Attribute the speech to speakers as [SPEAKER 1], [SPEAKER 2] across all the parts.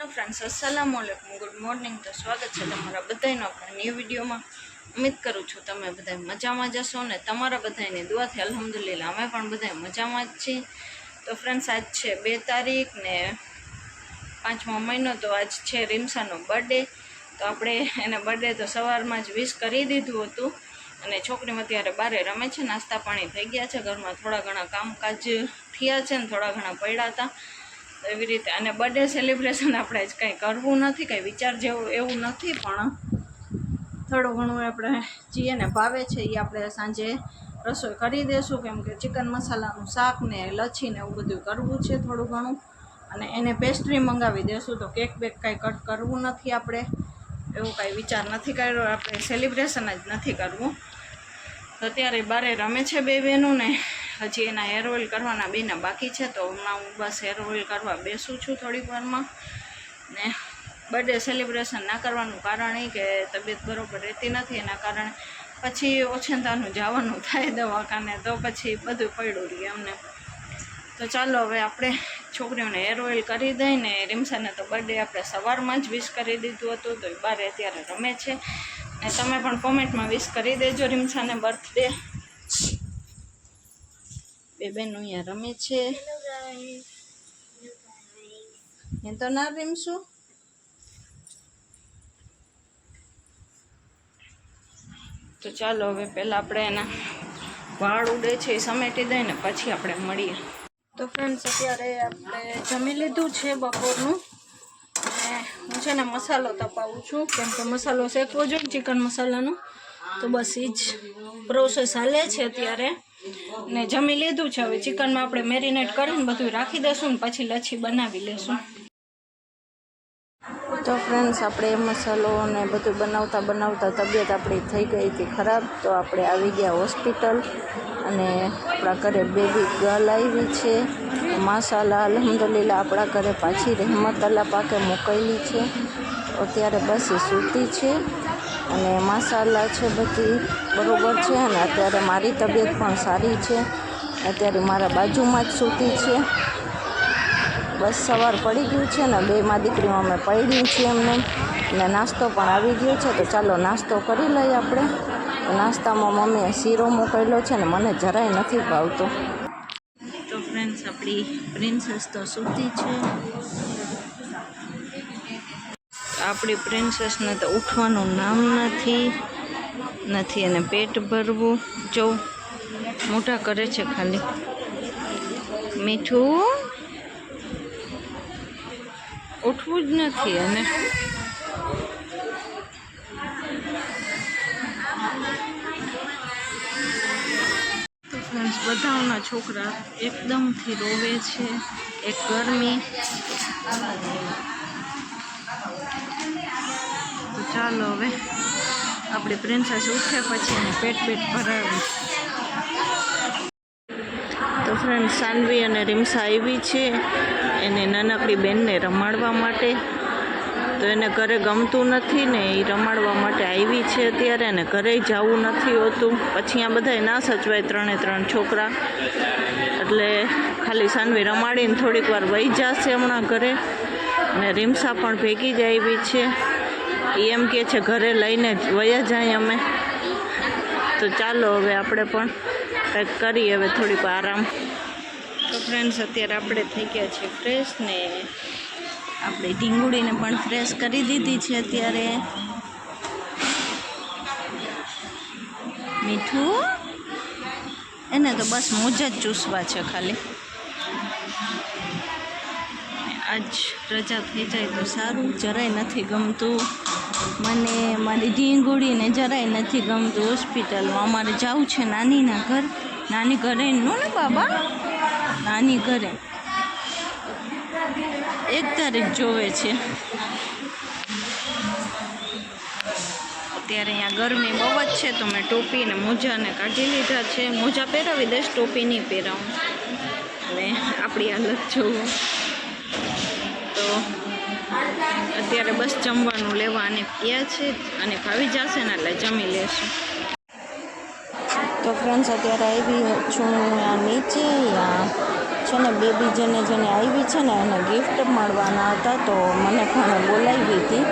[SPEAKER 1] Friends अस्सलाम वालेकुम good morning. तो स्वागत है तमारा बधाईनो अपना न्यू वीडियो में। उम्मीद करूँ छूँ तमे बधाई मजामां जशो ने तमारा बधाईनी दुआथी अल्हम्दुलिल्लाह अमे पण बधाई मजामां ज छीए। तो फ्रेंड्स आज है 2 तारीख ने 5मो महीनो। तो आज है रिमसानो बर्थडे। तो आपणे एने बर्थडे तो सवारमां ज विश करी दीधुं हतुं अने छोकरीओ अत्यारे बारे रमे छे। नास्ता पाणी थई गया छे, घरमां थोड़ा घणा कामकाज थया छे ने थोड़ा घणा पड्या हता। एवी रीते अने बर्थडे सेलिब्रेशन आपणे ज कंई करवुं नथी, कंई विचार जेवुं एवुं नथी, पण थोडुं घणुं आपणे जे ने भावे छे ए आपणे सांजे रसोई करी देशुं, केम के चिकन मसालानुं शाक ने लच्छी ने एवुं बधुं करवुं छे थोडुं घणुं। अने एने पेस्ट्री मंगावी देशुं। तो केक बेक कंई कट करवुं नथी, आपणे एवुं कंई विचार नथी कर्यो, आपणे सेलिब्रेशन ज नथी करवुं। तो त्यारे बारे रमे छे बे बेनुं ने हजी एना हेर ऑइल करवाना बेना बाकी है। तो हूँ बस हेर ऑइल करवा बेसूँ छूँ थोड़ी वार में। ने बर्थडे सेलिब्रेशन ना करवानुं कारण ए कि तबीयत बरोबर रहती नहीं, एना कारण पछी ओछेंतानुं जवानुं थाय दवाखाने, तो पछी बधुं पड्युं रहे अमने। तो चलो हवे आपणे छोकरीओने हेर ऑइल करी दईने रिमसाने तो बर्थडे आपणे सवारमां ज विश करी दीधुं हतुं। तो बारे अत्यारे रमे छे ने तमे पण कॉमेंट में विश करी देजो रिमसाने बर्थडे। बेबेनु अहींया रमे छे। ए तो ना रमशुं। तो चलो हवे पहला आपणे एना वाळ उडे छे समेटी दईने पछी आपणे मळीए। तो फ्रेंड्स अत्यारे आपणे जमी लीधुं छे बपोरनुं अने हुं छे ने मसालो तपावुं छुं, केम के मसालो शेकवो जोईए चिकन मसालानो। तो बस ई ज प्रोसेस हाले छे अत्यारे। ने जमी लीधुं छे, हवे चिकन में आपणे मेरिनेट करीने बधुं राखी देशुं ने पछी लच्छी बनावी लेशुं। तो फ्रेंड्स आपणे मसालो ने बधुं बनावता बनावता तबियत आपणी थई गई थी खराब। तो आपणे आवी गया होस्पिटल अने आपणा घरे बेबी गर्ल आवी छे। माशाअल्लाह अल्हम्दुलिल्लाह आपणा घरे पाછી रहमत अल्लाह पाके मोकली छे। अत्यारे बस ए सूती छे अने माशाअल्लाह छे बधी बरोबर छे। अने अत्यारे मारी तबियत पण सारी छे। अत्यारे मारा बाजुमां ज सूती छे। बस सवार पड़ी गयुं छे ने बे मां दीकरीओ अमे पड्युं छे एમને ने नास्तो पण आवी गयो छे। तो चालो नास्तो करी लईए आपणे। तो नास्तामां मम्मीए सीरो मोकल्यो छे ने मने જરાય નથી ભાવતો। तो फ्रेंड्स आपणी प्रिंसेस तो सूती छे। आपणी प्रिंसेस ने तो उठवानुं नाम નથી અને પેટ ભરવું જો મોટા કરે છે ખાલી। મીઠું ઉઠવું જ નથી અને તો ફ્રેન્ડ્સ બધાના છોકરા એકદમથી રોવે છે, એક ગરમી। તો ચાલો હવે આપણી પ્રિન્સેસ ઉઠે પછી એને પેટ ભરાવી। તો ફ્રેન્ડ સાનવી અને રીમસા આવી છે એને નાનકડી બેનને રમાડવા માટે। તો એને ઘરે ગમતું નથી ને એ રમાડવા માટે આવી છે અત્યારે, અને ઘરે જવું નથી હોતું। પછી આ બધાય ના સચવાય ત્રણે ત્રણ છોકરા, એટલે ખાલી સાનવી રમાડીને થોડીક વાર વહી જશે હમણાં ઘરે। અને રીમસા પણ ભેગી જ આવી છે, એમ કે છે ઘરે લઈને વયા જાય અમે। તો ચાલો હવે આપણે પણ કંઈક કરીએ હવે થોડીક આરામ। તો ફ્રેન્ડ્સ અત્યારે આપણે થઈ ગયા છે ફ્રેશ ને આપણે ઢીંગુડીને પણ ફ્રેશ કરી દીધી છે અત્યારે। મીઠું એને તો બસ મોજા જ ચૂસવા છે ખાલી। આજ રજા થઈ જાય તો સારું, જરાય નથી ગમતું મને, મારી ઢીંગુડીને જરાય નથી ગમતું હોસ્પિટલમાં। અમારે જવું છે નાનીના ઘર, નાની ઘરે નો ને બાબા, નાની ઘરે 1 તારીખ જોવે છે। અત્યારે અહીંયા ગરમી બહુ જ છે તો મેં ટોપી ને મોજાને કાઢી લીધા છે। મોજા પહેરાવી દઈશ, ટોપી નહીં પહેરાવું। અને આપણી હાલત જોવો। તો અત્યારે બસ જમવાનું લેવા અને ગયા છે અને ભાવી જશે ને એટલે જમી લેશું। તો ફ્રેન્ડ્સ અત્યારે આવી છું નીચે, છે ને બેબી જેને આવી છે ને એને ગિફ્ટ મળવાના હતા, તો મને પણ બોલાવી હતી,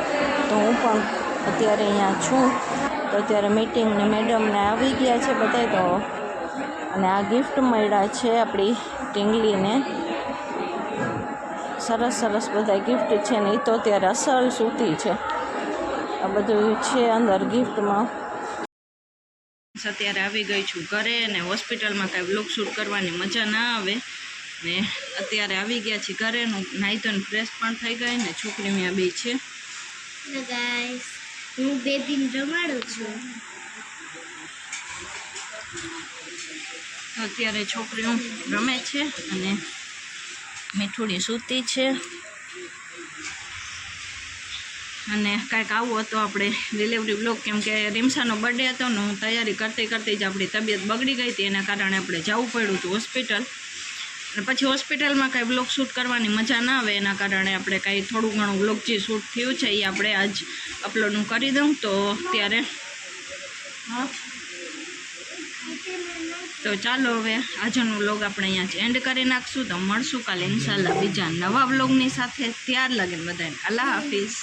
[SPEAKER 1] તો હું પણ અત્યારે અહીંયા છું. તો અત્યારે મીટિંગને મેડમને આવી ગયા છે બધા, તો અને આ ગિફ્ટ મળ્યા છે આપણી ટીંગલીને. સરસ સરસ બધા ગિફ્ટ છે ને, એ તો અત્યારે અસલ સૂતી છે. આ બધું છે અંદર ગિફ્ટમાં. અત્યારે આવી ગઈ છું ઘરે, અને હોસ્પિટલમાં કાંઈ વ્લોગ શૂટ કરવાની મજા ના આવે ને અત્યારે આવી ગયા છીએ ઘરે. નાહી તો ફ્રેશ પણ થઈ ગઈ ને છોકરી ત્યાં બે છે.
[SPEAKER 2] ગાઈસ હું બેબીને રમાડું છું.
[SPEAKER 1] અત્યારે છોકરીઓ રમે છે અને મીઠુડી સૂતી છે. અને કાંઈક આવું હતું આપણે ડિલિવરી બ્લોગ, કેમ કે રીમસાનો બર્થડે હતો ને હું તૈયારી કરતી કરતી જ આપણી તબિયત બગડી ગઈ હતી, એના કારણે આપણે જવું પડ્યું હતું હોસ્પિટલ. અને પછી હોસ્પિટલમાં કાંઈ બ્લોગ શૂટ કરવાની મજા ના આવે, એના કારણે આપણે કાંઈ થોડું ઘણું બ્લોગ જે શૂટ થયું છે એ આપણે આજ અપલોડ હું કરી દઉં. તો ત્યારે તો ચાલો હવે આજનો વ્લોગ આપણે અહીંયા જ એન્ડ કરી નાખશું. તો મળશું કાલે ઇન્શાલ્લાહ બીજા નવા વ્લોગની સાથે. ત્યાર લગીને બધાને અલ્લાહ હાફિઝ.